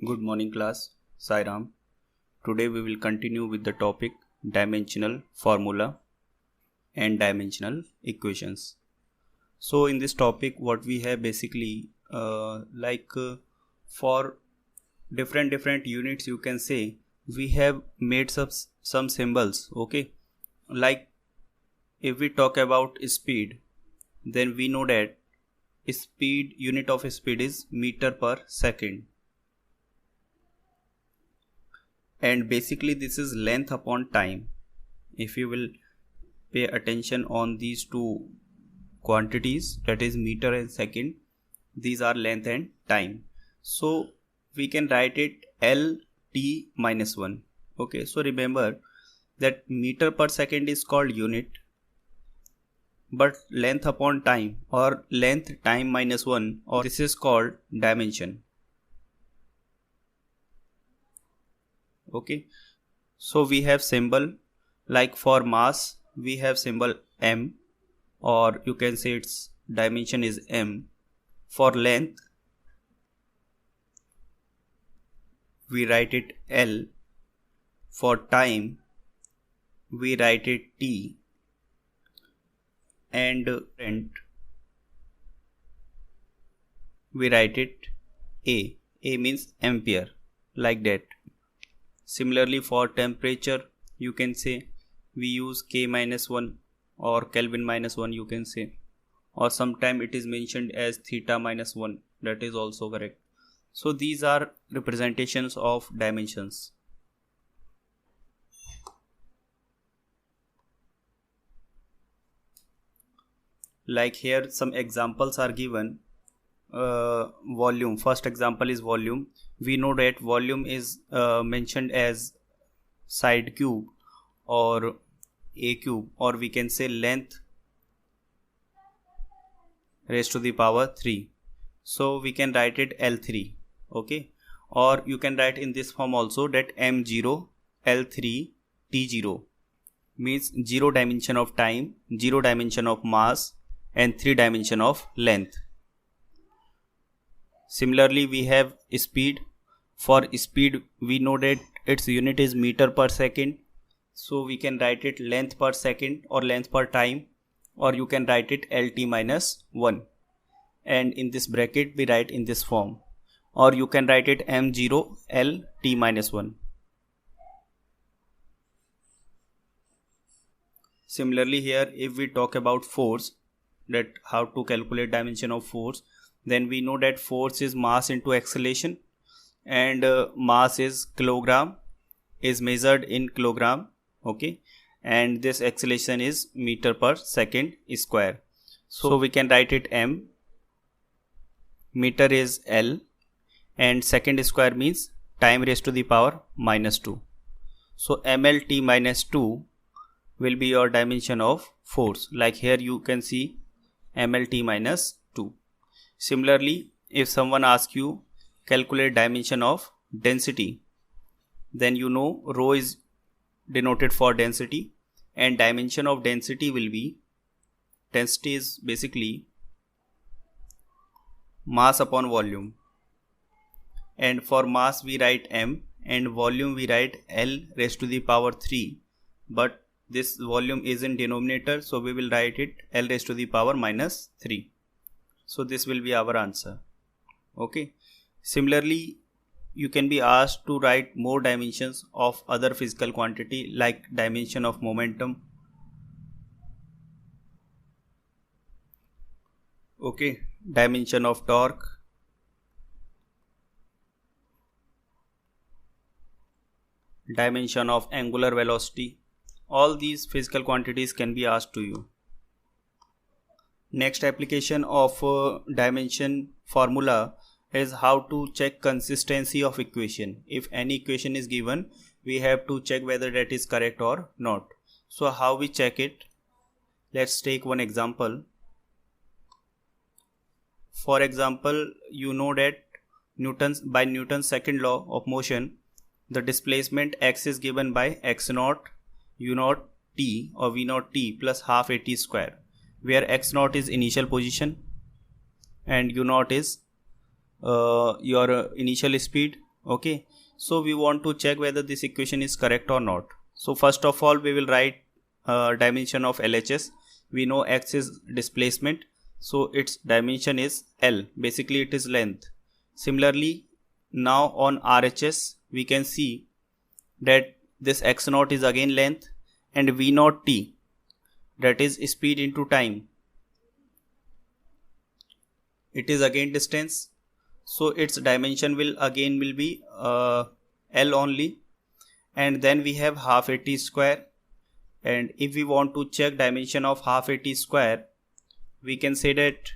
Good morning class, Sai Ram. Today we will continue with the topic dimensional formula and dimensional equations. So in this topic what we have basically for different units you can say we have made some symbols, okay? Like if we talk about speed, then we know that unit of speed is meter per second. And basically this is length upon time. If you will pay attention on these two quantities, that is meter and second, these are length and time. So we can write it LT minus 1. Okay, so remember that meter per second is called unit, but length upon time or length time minus 1, or this is called dimension. Okay, so we have symbol like for mass we have symbol m, or you can say its dimension is m. For length we write it L. For time we write it T, and we write it A. A means ampere, like that. Similarly for temperature you can say we use K minus 1 or Kelvin minus 1 you can say, or sometime it is mentioned as theta minus 1, that is also correct. So these are representations of dimensions. Like here some examples are given. Volume, first example is volume. We know that volume is mentioned as side cube or a cube, or we can say length raised to the power 3. So we can write it L3. Okay, or you can write in this form also that M0 L3 T0 means 0 dimension of time, 0 dimension of mass, and 3 dimension of length. Similarly we have speed. For speed we know that its unit is meter per second, so we can write it length per second or length per time, or you can write it LT minus 1, and in this bracket we write in this form, or you can write it M0 LT minus 1. Similarly here if we talk about force, that how to calculate dimension of force, then we know that force is mass into acceleration, and mass is kilogram, is measured in kilogram. Okay, and this acceleration is meter per second square. So we can write it M, meter is L, and second square means time raised to the power minus 2. So MLT minus 2 will be your dimension of force. Like here you can see MLT minus 2. Similarly, if someone asks you calculate dimension of density, then you know rho is denoted for density, and dimension of density will be, density is basically mass upon volume, and for mass we write M, and volume we write L raised to the power 3, but this volume is in denominator, so we will write it L raised to the power minus 3. So this will be our answer. Okay, similarly you can be asked to write more dimensions of other physical quantity, like dimension of momentum. Okay, dimension of torque, dimension of angular velocity. All these physical quantities can be asked to you. Next application of dimension formula is how to check consistency of equation. If any equation is given, we have to check whether that is correct or not. So how we check it? Let's take one example. For example, you know that by Newton's second law of motion, the displacement x is given by x naught u naught t or v naught t plus half at square, where x naught is initial position and u naught is your initial speed, Okay, so we want to check whether this equation is correct or not. So first of all, we will write dimension of LHS. We know x is displacement, so its dimension is L. Basically it is length. Similarly, now on RHS we can see that this x naught is again length, and v naught t, that is speed into time, it is again distance. So its dimension will be L only. And then we have half AT square, and if we want to check dimension of half AT square, we can say that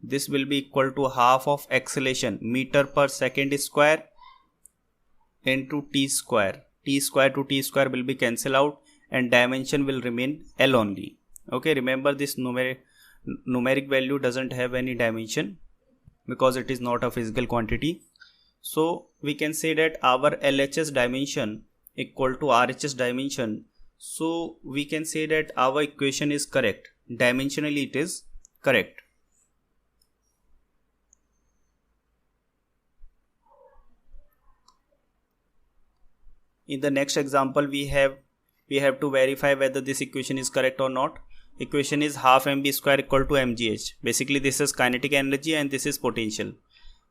this will be equal to half of acceleration meter per second square into t square. T square to t square will be cancelled out, and dimension will remain L only. Okay, remember this numeric value doesn't have any dimension because it is not a physical quantity. So we can say that our LHS dimension equal to RHS dimension. So we can say that our equation is correct. Dimensionally it is correct. In the next example, we have to verify whether this equation is correct or not. Equation is half mv square equal to mgh. Basically this is kinetic energy and this is potential.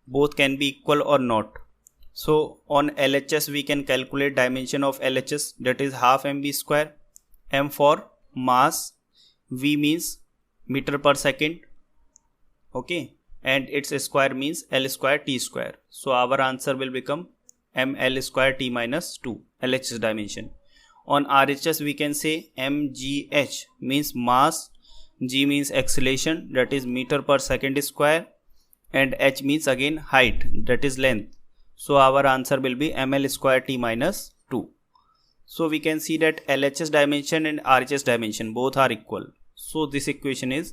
Both can be equal or not. So on LHS we can calculate dimension of LHS, that is half mv square. M for mass, v means meter per second, okay, and its square means L square t square. So our answer will become ml square t minus 2, LHS dimension. On RHS we can say mgh means mass, g means acceleration, that is meter per second square, and h means again height, that is length. So our answer will be ml square t minus 2. So we can see that LHS dimension and RHS dimension both are equal. So this equation is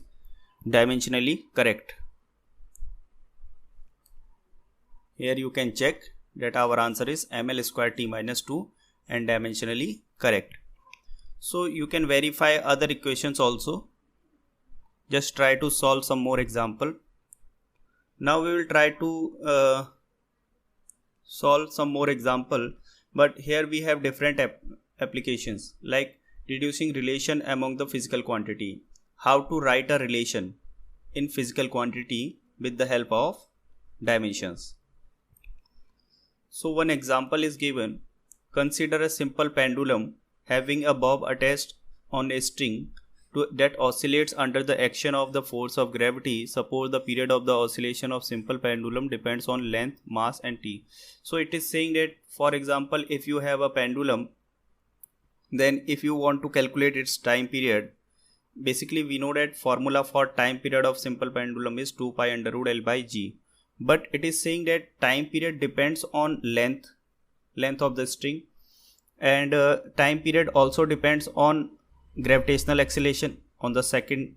dimensionally correct. Here you can check that our answer is ml square t minus 2 and dimensionally correct. So you can verify other equations also. Just try to solve some more example. Now we will try to solve some more example, but here we have different applications like reducing relation among the physical quantity. How to write a relation in physical quantity with the help of dimensions. So one example is given. Consider a simple pendulum having a bob attached on a string that oscillates under the action of the force of gravity. Suppose the period of the oscillation of simple pendulum depends on length, mass and t. So it is saying that, for example, if you have a pendulum, then if you want to calculate its time period, basically we know that formula for time period of simple pendulum is 2 pi under root L by G. But it is saying that time period depends on length of the string, and time period also depends on gravitational acceleration. On the second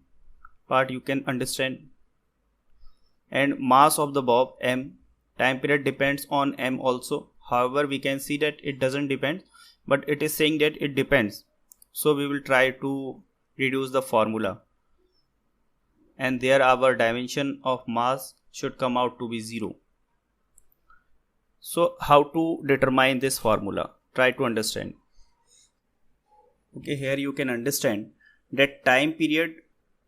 part you can understand, and mass of the bob m, time period depends on m also. However, we can see that it doesn't depend, but it is saying that it depends. So we will try to reduce the formula, and there our dimension of mass should come out to be 0. So how to determine this formula? Try to understand. Okay, here you can understand that time period,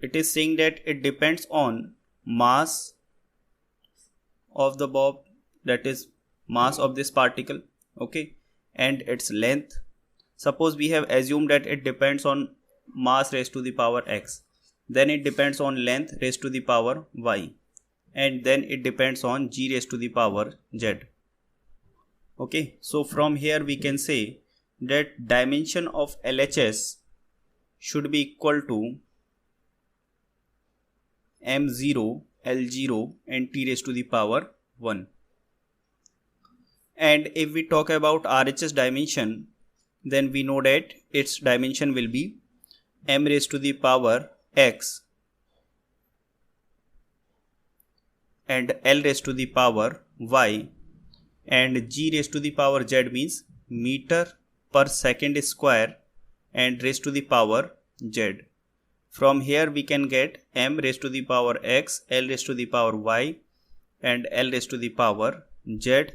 it is saying that it depends on mass of the bob, that is mass of this particle, okay, and its length. Suppose we have assumed that it depends on mass raised to the power x, then it depends on length raised to the power y, and then it depends on g raised to the power z. Okay, so from here we can say that dimension of LHS should be equal to m0, L0 and t raised to the power 1. And if we talk about RHS dimension, then we know that its dimension will be m raised to the power x and L raised to the power y, and g raised to the power z means meter per second square and raised to the power z. From here we can get m raised to the power x, L raised to the power y and L raised to the power Z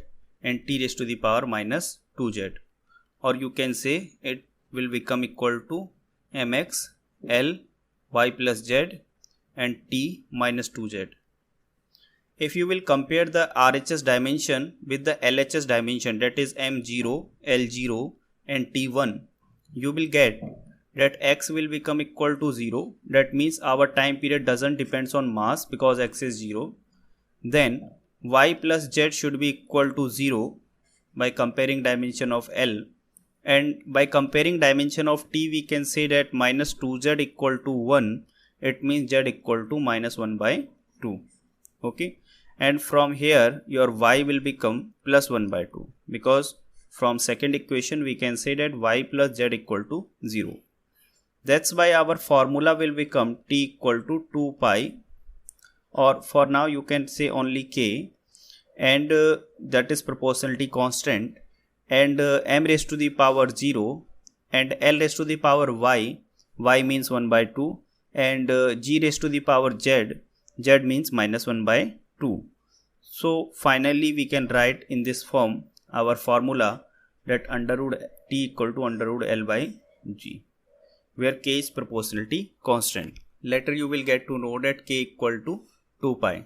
and T raised to the power minus 2Z, or you can say it will become equal to mx L y plus Z and T minus 2Z. If you will compare the RHS dimension with the LHS dimension, that is M0, L0 and T1, you will get that x will become equal to 0. That means our time period doesn't depends on mass because x is 0. Then y plus z should be equal to 0 by comparing dimension of L, and by comparing dimension of T we can say that minus 2z equal to 1. It means z equal to minus 1 by 2. Okay, and from here your y will become plus 1 by 2, because from second equation we can say that y plus z equal to 0. That's why our formula will become T equal to 2 pi, or for now you can say only k, and that is proportionality constant, and m raised to the power 0 and L raised to the power y, y means 1 by 2, and g raised to the power z, z means minus 1 by 2. So finally we can write in this form our formula, that under root T equal to under root L by g, where k is proportionality constant. Later you will get to know that k equal to 2 pi.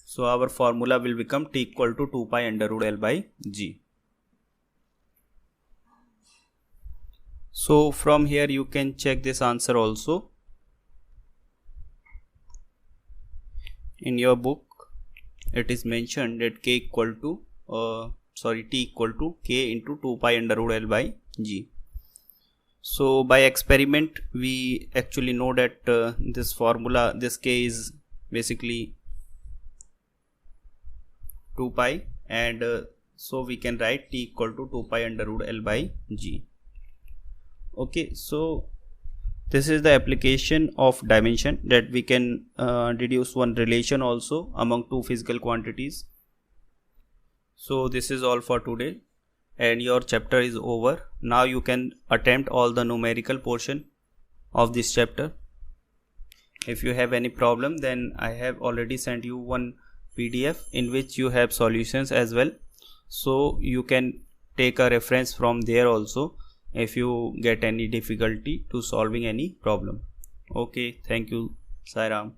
So our formula will become T equal to 2 pi under root L by g. So from here you can check this answer also. In your book it is mentioned that k equal to T equal to k into 2 pi under root L by g. So by experiment we actually know that this formula, this k is basically 2 pi, and so we can write T equal to 2 pi under root L by g. Okay, so this is the application of dimension, that we can deduce one relation also among two physical quantities. So this is all for today, and your chapter is over. Now you can attempt all the numerical portion of this chapter. If you have any problem, then I have already sent you one PDF in which you have solutions as well, so you can take a reference from there also if you get any difficulty to solving any problem. Okay, thank you. Sai Ram.